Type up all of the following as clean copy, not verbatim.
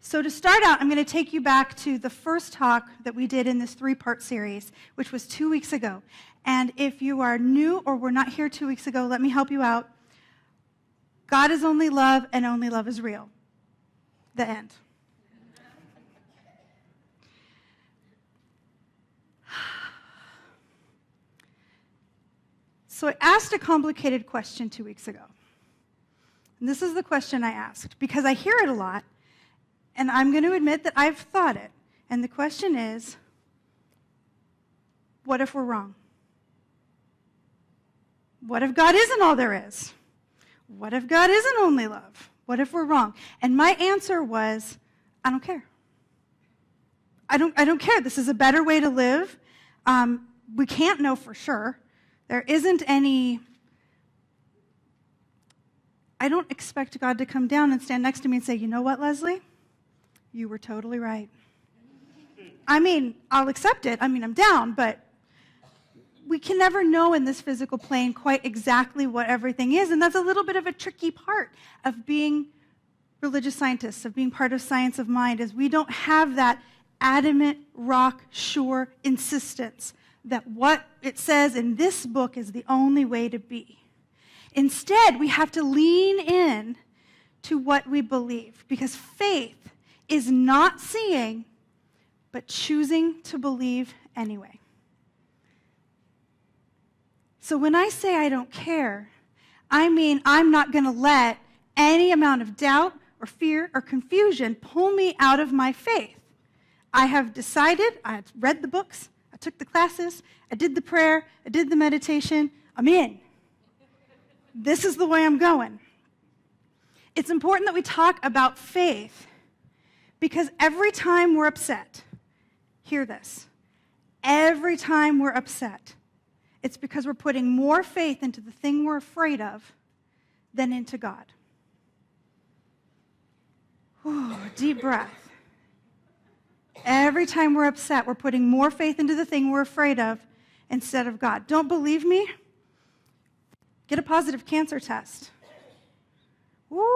So to start out, I'm going to take you back to the first talk that we did in this 3-part series, which was 2 weeks ago. And if you are new or were not here 2 weeks ago, let me help you out. God is only love, and only love is real. The end. So I asked a complicated question 2 weeks ago. And this is the question I asked, because I hear it a lot, and I'm going to admit that I've thought it. And the question is, what if we're wrong? What if God isn't all there is? What if God isn't only love? What if we're wrong? And my answer was, I don't care. I don't care. This is a better way to live. We can't know for sure. There isn't any... I don't expect God to come down and stand next to me and say, you know what, Lezli? You were totally right. I mean, I'll accept it. I mean, I'm down, but we can never know in this physical plane quite exactly what everything is, and that's a little bit of a tricky part of being religious scientists, of being part of science of mind, is we don't have that adamant, rock, sure insistence that what it says in this book is the only way to be. Instead, we have to lean in to what we believe, because faith is not seeing, but choosing to believe anyway. So when I say I don't care, I mean I'm not going to let any amount of doubt or fear or confusion pull me out of my faith. I have decided, I have read the books, I took the classes, I did the prayer, I did the meditation, I'm in. This is the way I'm going. It's important that we talk about faith, because every time we're upset, hear this, every time we're upset, it's because we're putting more faith into the thing we're afraid of than into God. Ooh, deep breath. Every time we're upset, we're putting more faith into the thing we're afraid of instead of God. Don't believe me? Get a positive cancer test. Woo!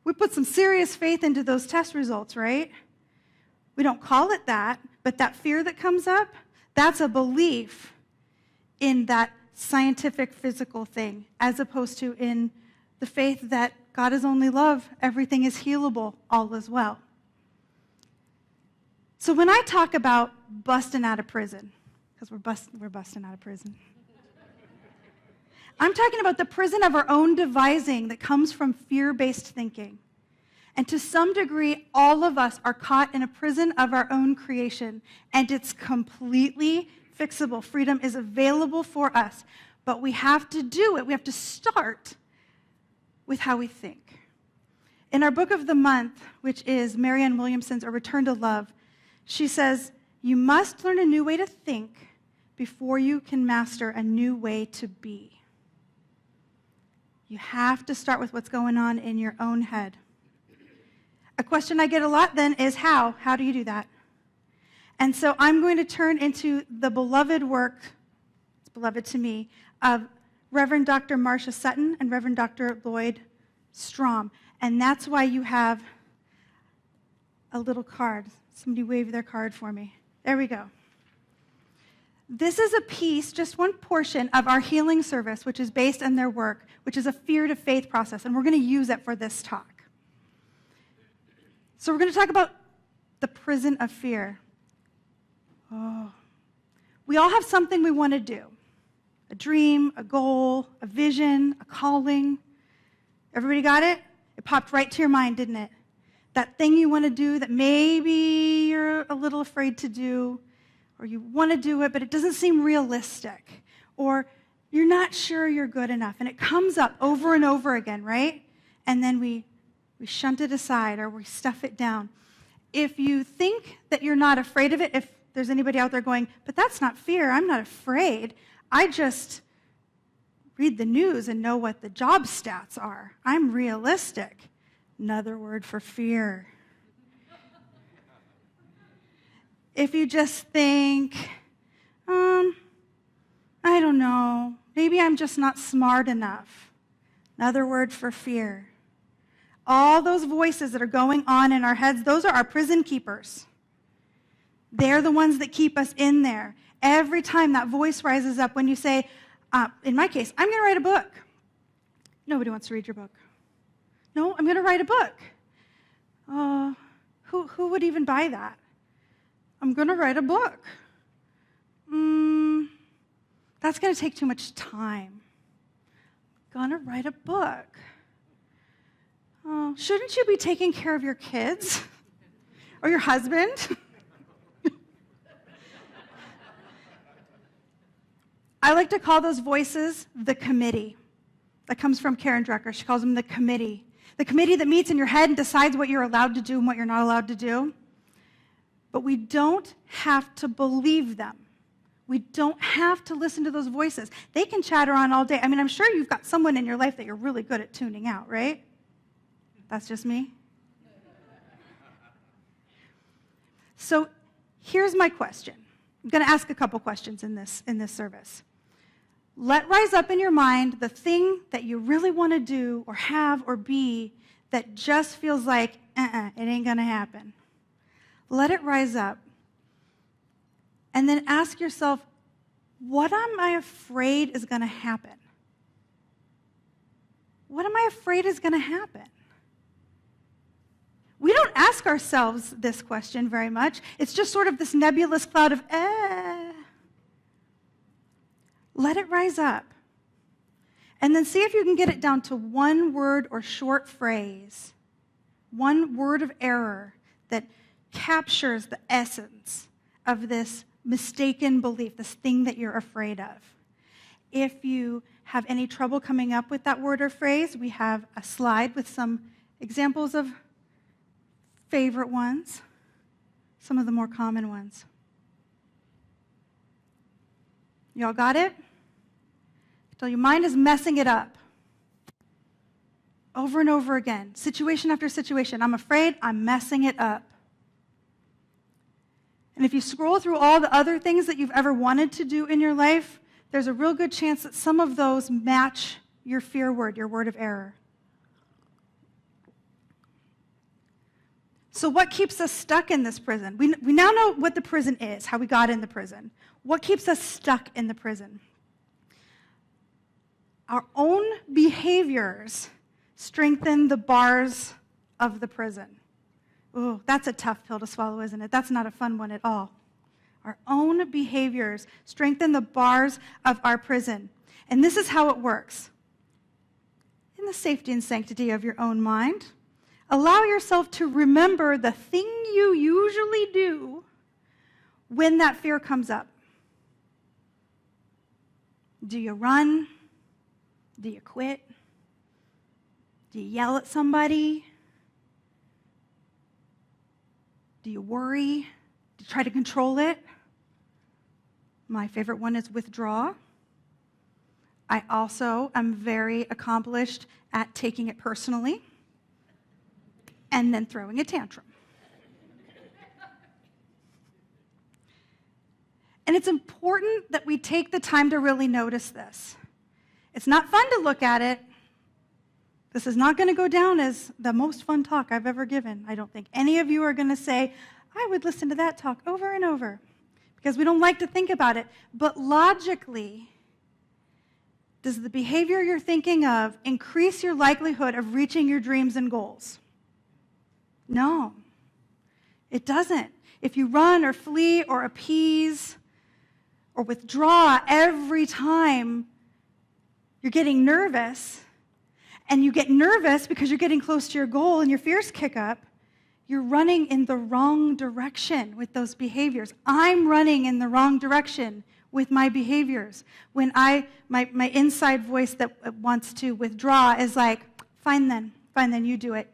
We put some serious faith into those test results, right? We don't call it that, but that fear that comes up, that's a belief in that scientific, physical thing, as opposed to in the faith that God is only love, everything is healable, all is well. So when I talk about busting out of prison, because we're busting out of prison, I'm talking about the prison of our own devising that comes from fear-based thinking. And to some degree, all of us are caught in a prison of our own creation, and it's completely fixable. Freedom is available for us, but we have to do it. We have to start with how we think. In our book of the month, which is Marianne Williamson's A Return to Love, she says, you must learn a new way to think before you can master a new way to be. You have to start with what's going on in your own head. A question I get a lot then is how? How do you do that? And so I'm going to turn into the beloved work, it's beloved to me, of Reverend Dr. Marcia Sutton and Reverend Dr. Lloyd Strom. And that's why you have a little card. Somebody wave their card for me. There we go. This is a piece, just one portion of our healing service, which is based on their work, which is a fear to faith process, and we're going to use it for this talk. So we're going to talk about the prison of fear. Oh. We all have something we want to do. A dream, a goal, a vision, a calling. Everybody got it? It popped right to your mind, didn't it? That thing you want to do that maybe you're a little afraid to do, or you want to do it, but it doesn't seem realistic, or you're not sure you're good enough, and it comes up over and over again, right? And then we shunt it aside, or we stuff it down. If you think that you're not afraid of it, if there's anybody out there going, but that's not fear, I'm not afraid, I just read the news and know what the job stats are. I'm realistic. Another word for fear. If you just think, I don't know, maybe I'm just not smart enough. Another word for fear. All those voices that are going on in our heads, those are our prison keepers. They're the ones that keep us in there. Every time that voice rises up, when you say, in my case, I'm going to write a book. Nobody wants to read your book. No, I'm going to write a book. Who would even buy that? I'm going to write a book. That's going to take too much time. I'm going to write a book. Shouldn't you be taking care of your kids or your husband? I like to call those voices the committee. That comes from Karen Drucker. She calls them the committee. The committee that meets in your head and decides what you're allowed to do and what you're not allowed to do. But we don't have to believe them. We don't have to listen to those voices. They can chatter on all day. I mean, I'm sure you've got someone in your life that you're really good at tuning out, right? That's just me. So here's my question. I'm going to ask a couple questions in this service. Let rise up in your mind the thing that you really want to do or have or be that just feels like, it ain't going to happen. Let it rise up. And then ask yourself, what am I afraid is going to happen? What am I afraid is going to happen? We don't ask ourselves this question very much. It's just sort of this nebulous cloud of, Let it rise up. And then see if you can get it down to one word or short phrase, one word of error that captures the essence of this mistaken belief, this thing that you're afraid of. If you have any trouble coming up with that word or phrase, we have a slide with some examples of favorite ones, some of the more common ones. Y'all got it? So your mind is messing it up. Over and over again, situation after situation. I'm afraid I'm messing it up. And if you scroll through all the other things that you've ever wanted to do in your life, there's a real good chance that some of those match your fear word, your word of error. So what keeps us stuck in this prison? We now know what the prison is, how we got in the prison. What keeps us stuck in the prison? Our own behaviors strengthen the bars of the prison. Ooh, that's a tough pill to swallow, isn't it? That's not a fun one at all. Our own behaviors strengthen the bars of our prison. And this is how it works. In the safety and sanctity of your own mind, allow yourself to remember the thing you usually do when that fear comes up. Do you run? Do you quit? Do you yell at somebody? Do you worry? Do you try to control it? My favorite one is withdraw. I also am very accomplished at taking it personally and then throwing a tantrum. And it's important that we take the time to really notice this. It's not fun to look at it. This is not going to go down as the most fun talk I've ever given. I don't think any of you are going to say, I would listen to that talk over and over, because we don't like to think about it. But logically, does the behavior you're thinking of increase your likelihood of reaching your dreams and goals? No, it doesn't. If you run or flee or appease or withdraw every time you're getting nervous, and you get nervous because you're getting close to your goal and your fears kick up, you're running in the wrong direction with those behaviors. I'm running in the wrong direction with my behaviors. When my inside voice that wants to withdraw is like, fine then, you do it.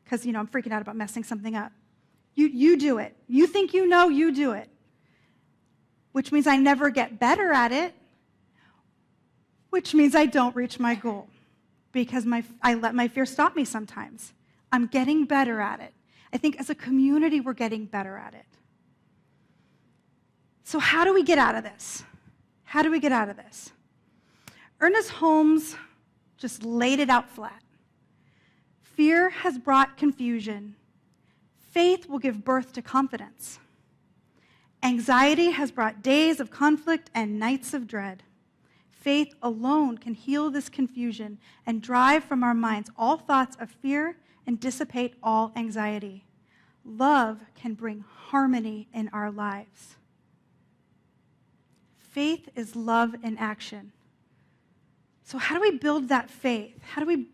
Because, I'm freaking out about messing something up. You do it. You think you know, you do it. Which means I never get better at it, which means I don't reach my goal because I let my fear stop me sometimes. I'm getting better at it. I think as a community, we're getting better at it. So how do we get out of this? How do we get out of this? Ernest Holmes just laid it out flat. fear has brought confusion, faith will give birth to confidence. Anxiety has brought days of conflict and nights of dread. Faith alone can heal this confusion and drive from our minds all thoughts of fear and dissipate all anxiety. Love can bring harmony in our lives. Faith is love in action. So how do we build that faith? How do we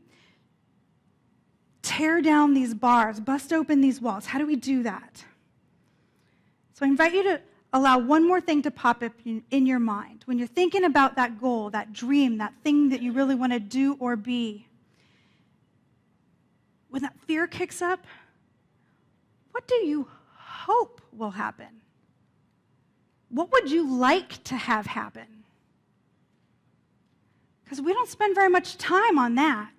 tear down these bars, bust open these walls? How do we do that? So I invite you to allow one more thing to pop up in your mind. When you're thinking about that goal, that dream, that thing that you really want to do or be, when that fear kicks up, what do you hope will happen? What would you like to have happen? Because we don't spend very much time on that.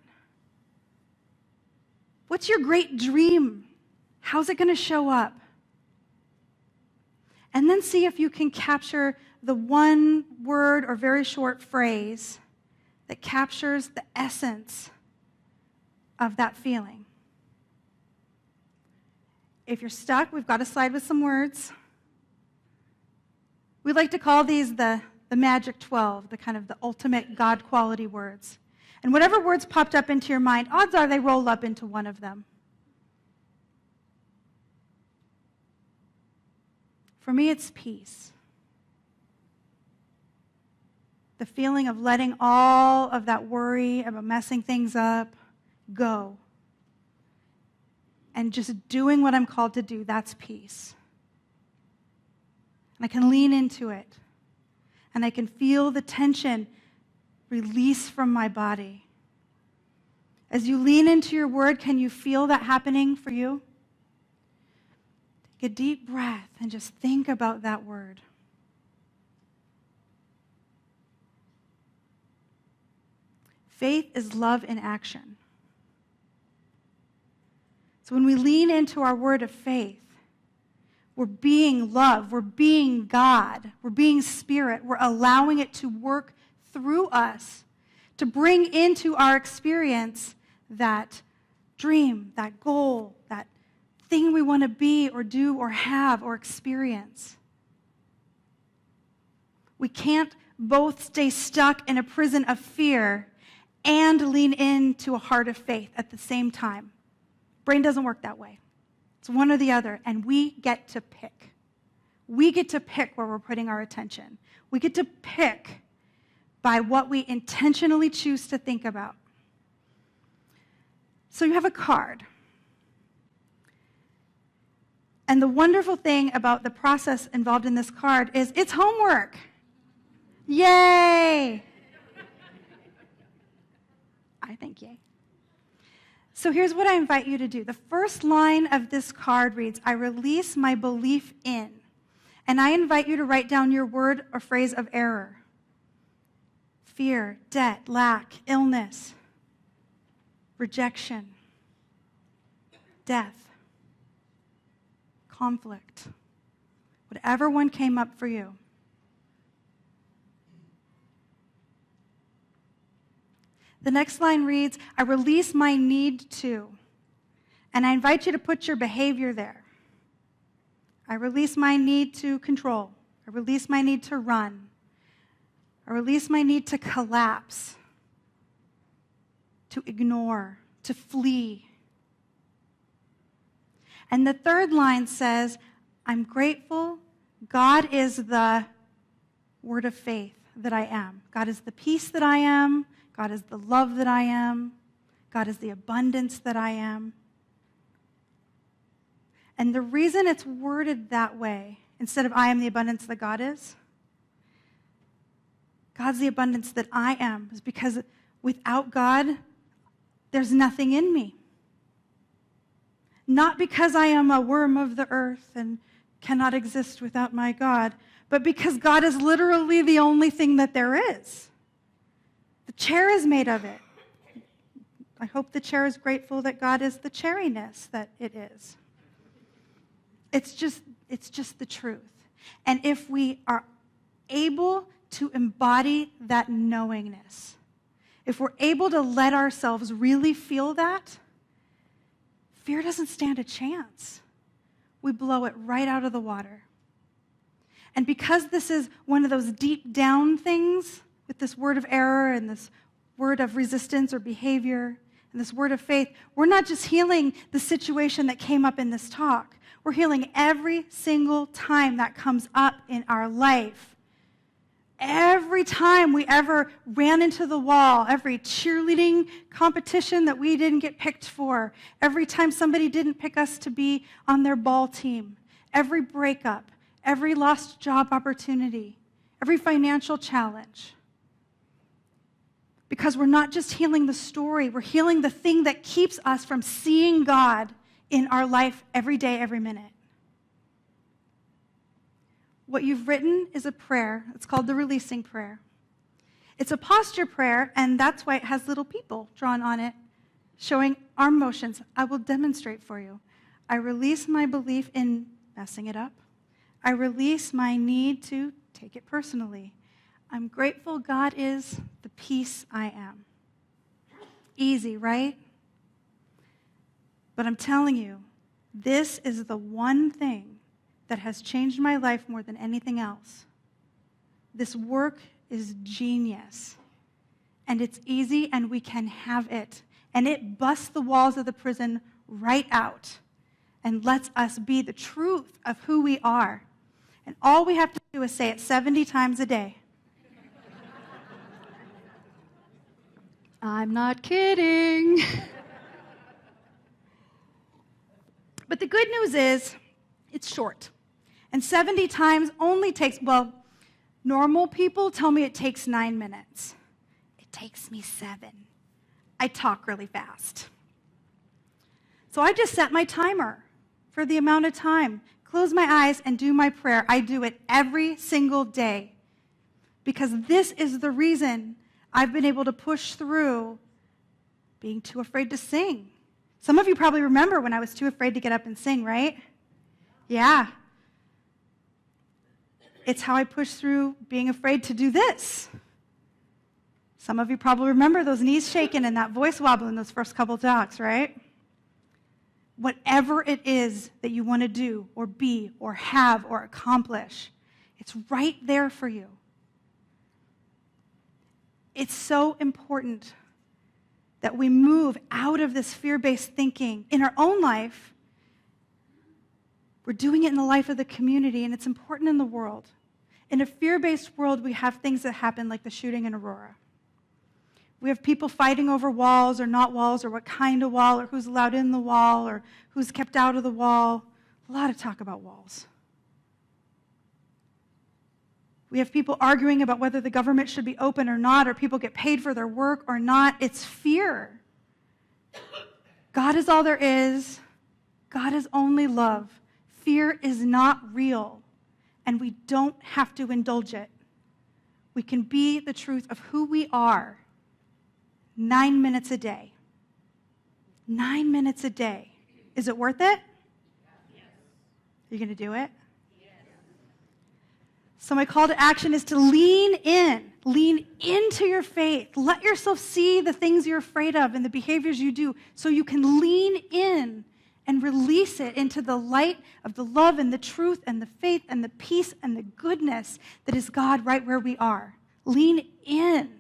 What's your great dream? How's it going to show up? And then see if you can capture the one word or very short phrase that captures the essence of that feeling. If you're stuck, we've got a slide with some words. We like to call these the magic 12, the kind of the ultimate God quality words. And whatever words popped up into your mind, odds are they roll up into one of them. For me, it's peace. The feeling of letting all of that worry about messing things up go. And just doing what I'm called to do, that's peace. And I can lean into it. And I can feel the tension release from my body. As you lean into your word, can you feel that happening for you? Take a deep breath and just think about that word. Faith is love in action. So when we lean into our word of faith, we're being love, we're being God, we're being spirit, we're allowing it to work through us to bring into our experience that dream, that goal, that thing we want to be or do or have or experience. We can't both stay stuck in a prison of fear and lean into a heart of faith at the same time. Brain doesn't work that way. It's one or the other, and we get to pick. We get to pick where we're putting our attention. We get to pick by what we intentionally choose to think about. So you have a card. And the wonderful thing about the process involved in this card is it's homework. Yay! I think yay. So here's what I invite you to do. The first line of this card reads, I release my belief in. And I invite you to write down your word or phrase of error. Fear, debt, lack, illness, rejection, death, conflict, whatever one came up for you. The next line reads, I release my need to. And I invite you to put your behavior there. I release my need to control. I release my need to run. I release my need to collapse, to ignore, to flee. And the third line says, I'm grateful. God is the word of faith that I am. God is the peace that I am. God is the love that I am. God is the abundance that I am. And the reason it's worded that way, instead of I am the abundance that God is, God's the abundance that I am, is because without God, there's nothing in me. Not because I am a worm of the earth and cannot exist without my God, but because God is literally the only thing that there is. The chair is made of it. I hope the chair is grateful that God is the chairiness that it is. It's just the truth. And if we are able to embody that knowingness, if we're able to let ourselves really feel that, fear doesn't stand a chance. We blow it right out of the water. And because this is one of those deep down things, with this word of error and this word of resistance or behavior and this word of faith, we're not just healing the situation that came up in this talk. We're healing every single time that comes up in our life. Every time we ever ran into the wall, every cheerleading competition that we didn't get picked for, every time somebody didn't pick us to be on their ball team, every breakup, every lost job opportunity, every financial challenge. Because we're not just healing the story, we're healing the thing that keeps us from seeing God in our life every day, every minute. What you've written is a prayer. It's called the releasing prayer. It's a posture prayer, and that's why it has little people drawn on it, showing arm motions. I will demonstrate for you. I release my belief in messing it up. I release my need to take it personally. I'm grateful God is the peace I am. Easy, right? But I'm telling you, this is the one thing that has changed my life more than anything else. This work is genius. And it's easy, and we can have it. And it busts the walls of the prison right out and lets us be the truth of who we are. And all we have to do is say it 70 times a day. I'm not kidding. But the good news is, it's short. And 70 times only takes, well, normal people tell me it takes 9 minutes. It takes me 7. I talk really fast. So I just set my timer for the amount of time. Close my eyes and do my prayer. I do it every single day. Because this is the reason I've been able to push through being too afraid to sing. Some of you probably remember when I was too afraid to get up and sing, right? Yeah. It's how I pushed through being afraid to do this. Some of you probably remember those knees shaking and that voice wobbling those first couple talks, right? Whatever it is that you want to do or be or have or accomplish, it's right there for you. It's so important that we move out of this fear-based thinking in our own life. We're doing it in the life of the community, and it's important in the world. In a fear-based world, we have things that happen like the shooting in Aurora. We have people fighting over walls or not walls, or what kind of wall, or who's allowed in the wall, or who's kept out of the wall. A lot of talk about walls. We have people arguing about whether the government should be open or not, or people get paid for their work or not. It's fear. God is all there is. God is only love. Fear is not real, and we don't have to indulge it. We can be the truth of who we are 9 minutes a day. 9 minutes a day. Is it worth it? Yes. Are you going to do it? Yes. So my call to action is to lean in. Lean into your faith. Let yourself see the things you're afraid of and the behaviors you do so you can lean in and release it into the light of the love and the truth and the faith and the peace and the goodness that is God right where we are. Lean in.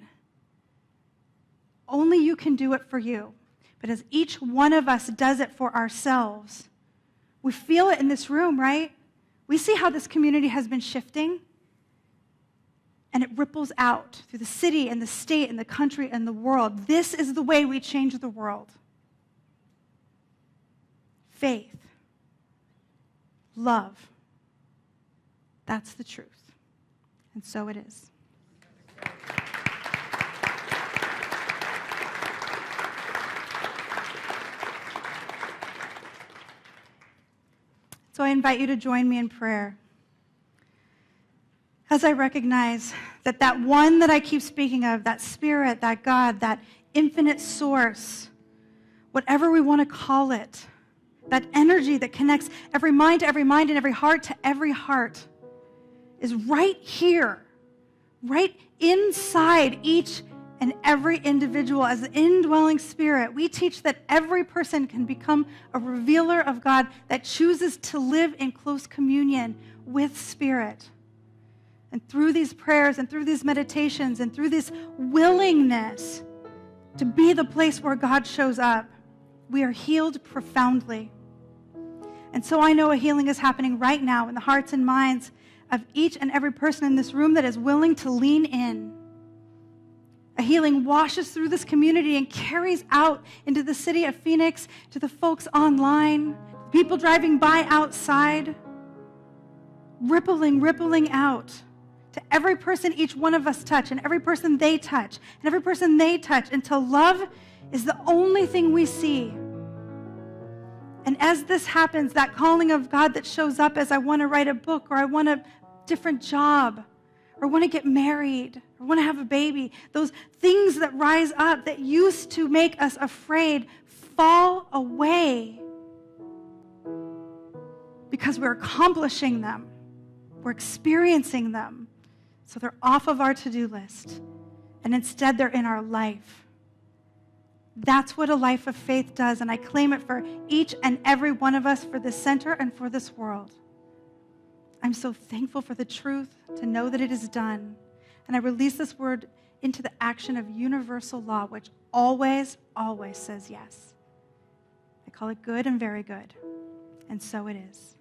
Only you can do it for you. But as each one of us does it for ourselves, we feel it in this room, right? We see how this community has been shifting, and it ripples out through the city and the state and the country and the world. This is the way we change the world. Faith, love, that's the truth. And so it is. So I invite you to join me in prayer as I recognize that that one that I keep speaking of, that Spirit, that God, that infinite source, whatever we want to call it, that energy that connects every mind to every mind and every heart to every heart, is right here, right inside each and every individual as the indwelling Spirit. We teach that every person can become a revealer of God that chooses to live in close communion with Spirit. And through these prayers and through these meditations and through this willingness to be the place where God shows up, we are healed profoundly. And so I know a healing is happening right now in the hearts and minds of each and every person in this room that is willing to lean in. A healing washes through this community and carries out into the city of Phoenix, to the folks online, people driving by outside, rippling out to every person each one of us touch, and every person they touch, and every person they touch, until love is the only thing we see. And as this happens, that calling of God that shows up as I want to write a book, or I want a different job, or want to get married, or want to have a baby, those things that rise up that used to make us afraid fall away because we're accomplishing them. We're experiencing them. So they're off of our to-do list, and instead they're in our life. That's what a life of faith does, and I claim it for each and every one of us, for this center and for this world. I'm so thankful for the truth, to know that it is done. And I release this word into the action of universal law, which always says yes. I call it good and very good. And so it is.